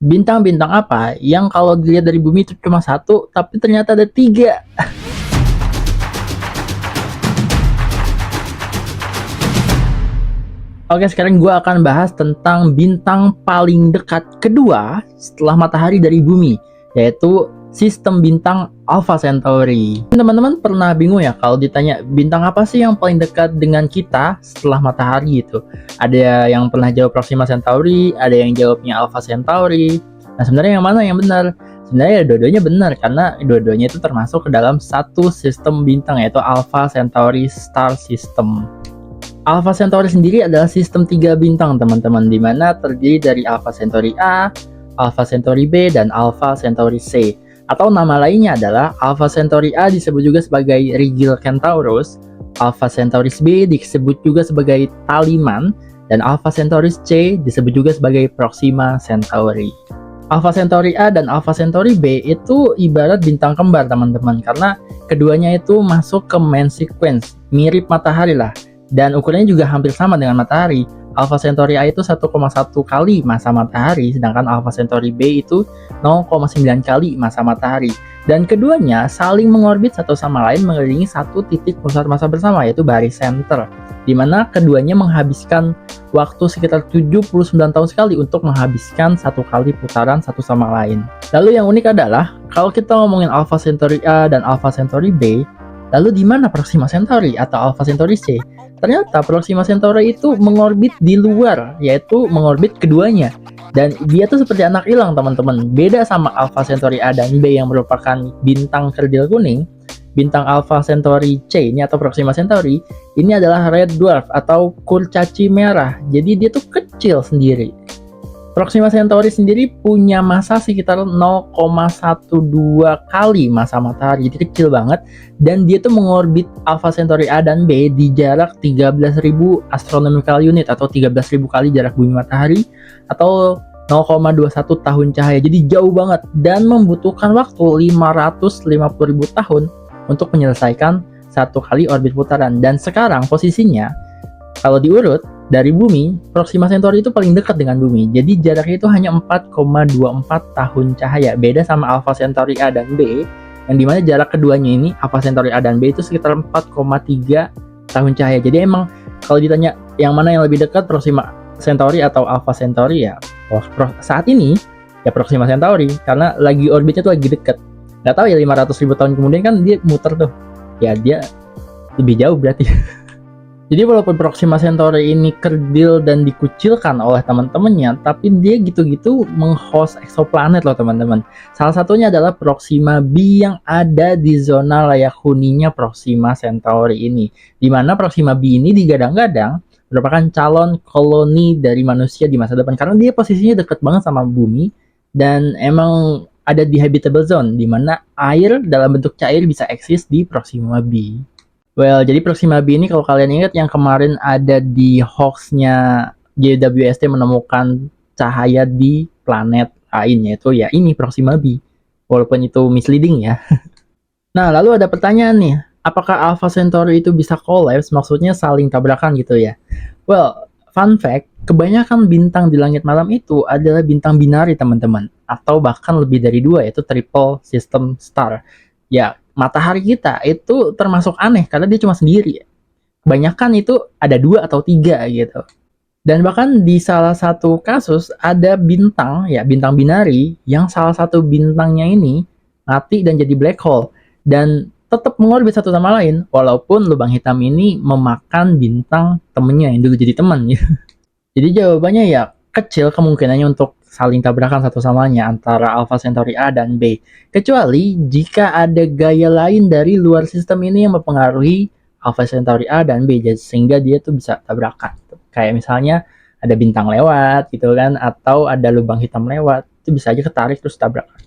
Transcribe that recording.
Bintang-bintang apa yang kalau dilihat dari bumi itu cuma satu, tapi ternyata ada tiga? Oke, sekarang gue akan bahas tentang bintang paling dekat kedua setelah matahari dari bumi, yaitu sistem bintang Alpha Centauri. Teman-teman pernah bingung ya kalau ditanya bintang apa sih yang paling dekat dengan kita setelah matahari itu? Ada yang pernah jawab Proxima Centauri, ada yang jawabnya Alpha Centauri. Nah, sebenarnya yang mana yang benar? Sebenarnya dua-duanya benar karena dua-duanya itu termasuk ke dalam satu sistem bintang, yaitu Alpha Centauri Star System. Alpha Centauri sendiri adalah sistem 3 bintang, teman-teman, di mana terdiri dari Alpha Centauri A, Alpha Centauri B, dan Alpha Centauri C. Atau nama lainnya adalah Alpha Centauri A disebut juga sebagai Rigil Kentaurus, Alpha Centauri B disebut juga sebagai Taliman, dan Alpha Centauri C disebut juga sebagai Proxima Centauri. Alpha Centauri A dan Alpha Centauri B itu ibarat bintang kembar, teman-teman, karena keduanya itu masuk ke main sequence, mirip matahari lah. Dan ukurannya juga hampir sama dengan matahari. Alpha Centauri A itu 1,1 kali massa matahari, sedangkan Alpha Centauri B itu 0,9 kali massa matahari. Dan keduanya saling mengorbit satu sama lain mengelilingi satu titik pusat massa bersama, yaitu barycenter, di mana keduanya menghabiskan waktu sekitar 79 tahun sekali untuk menghabiskan satu kali putaran satu sama lain. Lalu yang unik adalah, kalau kita ngomongin Alpha Centauri A dan Alpha Centauri B, lalu di mana Proxima Centauri atau Alpha Centauri C? Ternyata Proxima Centauri itu mengorbit di luar, yaitu mengorbit keduanya. Dan dia tuh seperti anak hilang, teman-teman. Beda sama Alpha Centauri A dan B yang merupakan bintang kerdil kuning, bintang Alpha Centauri C ini atau Proxima Centauri, ini adalah red dwarf atau kurcaci merah. Jadi dia tuh kecil sendiri. Proxima Centauri sendiri punya massa sekitar 0,12 kali massa matahari, jadi kecil banget, dan dia tuh mengorbit Alpha Centauri A dan B di jarak 13.000 astronomical unit atau 13.000 kali jarak bumi matahari atau 0,21 tahun cahaya. Jadi jauh banget dan membutuhkan waktu 550.000 tahun untuk menyelesaikan satu kali orbit putaran. Dan sekarang posisinya kalau diurut dari bumi, Proxima Centauri itu paling dekat dengan bumi. Jadi jaraknya itu hanya 4,24 tahun cahaya. Beda sama Alpha Centauri A dan B, yang dimana jarak keduanya ini, Alpha Centauri A dan B itu sekitar 4,3 tahun cahaya. Jadi emang kalau ditanya yang mana yang lebih dekat, Proxima Centauri atau Alpha Centauri, ya saat ini ya Proxima Centauri, karena lagi orbitnya tuh lagi dekat. Nggak tahu ya 500.000 tahun kemudian kan dia muter tuh. Ya dia lebih jauh berarti. Jadi walaupun Proxima Centauri ini kerdil dan dikucilkan oleh teman-temannya, tapi dia gitu-gitu menghost eksoplanet loh, teman-teman. Salah satunya adalah Proxima B yang ada di zona layak huninya Proxima Centauri ini. Di mana Proxima B ini digadang-gadang merupakan calon koloni dari manusia di masa depan, karena dia posisinya dekat banget sama bumi dan emang ada di habitable zone, di mana air dalam bentuk cair bisa eksis di Proxima B. Well, jadi Proxima B ini kalau kalian ingat yang kemarin ada di hoax-nya JWST menemukan cahaya di planet lain, yaitu ya ini Proxima B. Walaupun itu misleading ya. Nah, lalu ada pertanyaan nih, apakah Alpha Centauri itu bisa collapse, maksudnya saling tabrakan gitu ya? Well, fun fact, kebanyakan bintang di langit malam itu adalah bintang binari, teman-teman. Atau bahkan lebih dari dua, yaitu triple system star. Ya, matahari kita itu termasuk aneh karena dia cuma sendiri. Kebanyakan itu ada dua atau tiga gitu. Dan bahkan di salah satu kasus ada bintang, ya bintang binari, yang salah satu bintangnya ini mati dan jadi black hole. Dan tetap mengorbit satu sama lain, walaupun lubang hitam ini memakan bintang temennya yang dulu jadi teman. Jadi jawabannya ya kecil kemungkinannya untuk saling tabrakan satu sama lainnya antara Alpha Centauri A dan B. Kecuali jika ada gaya lain dari luar sistem ini yang mempengaruhi Alpha Centauri A dan B, sehingga dia tuh bisa tabrakan. Kayak misalnya ada bintang lewat gitu kan, atau ada lubang hitam lewat, itu bisa aja ketarik terus tabrakan.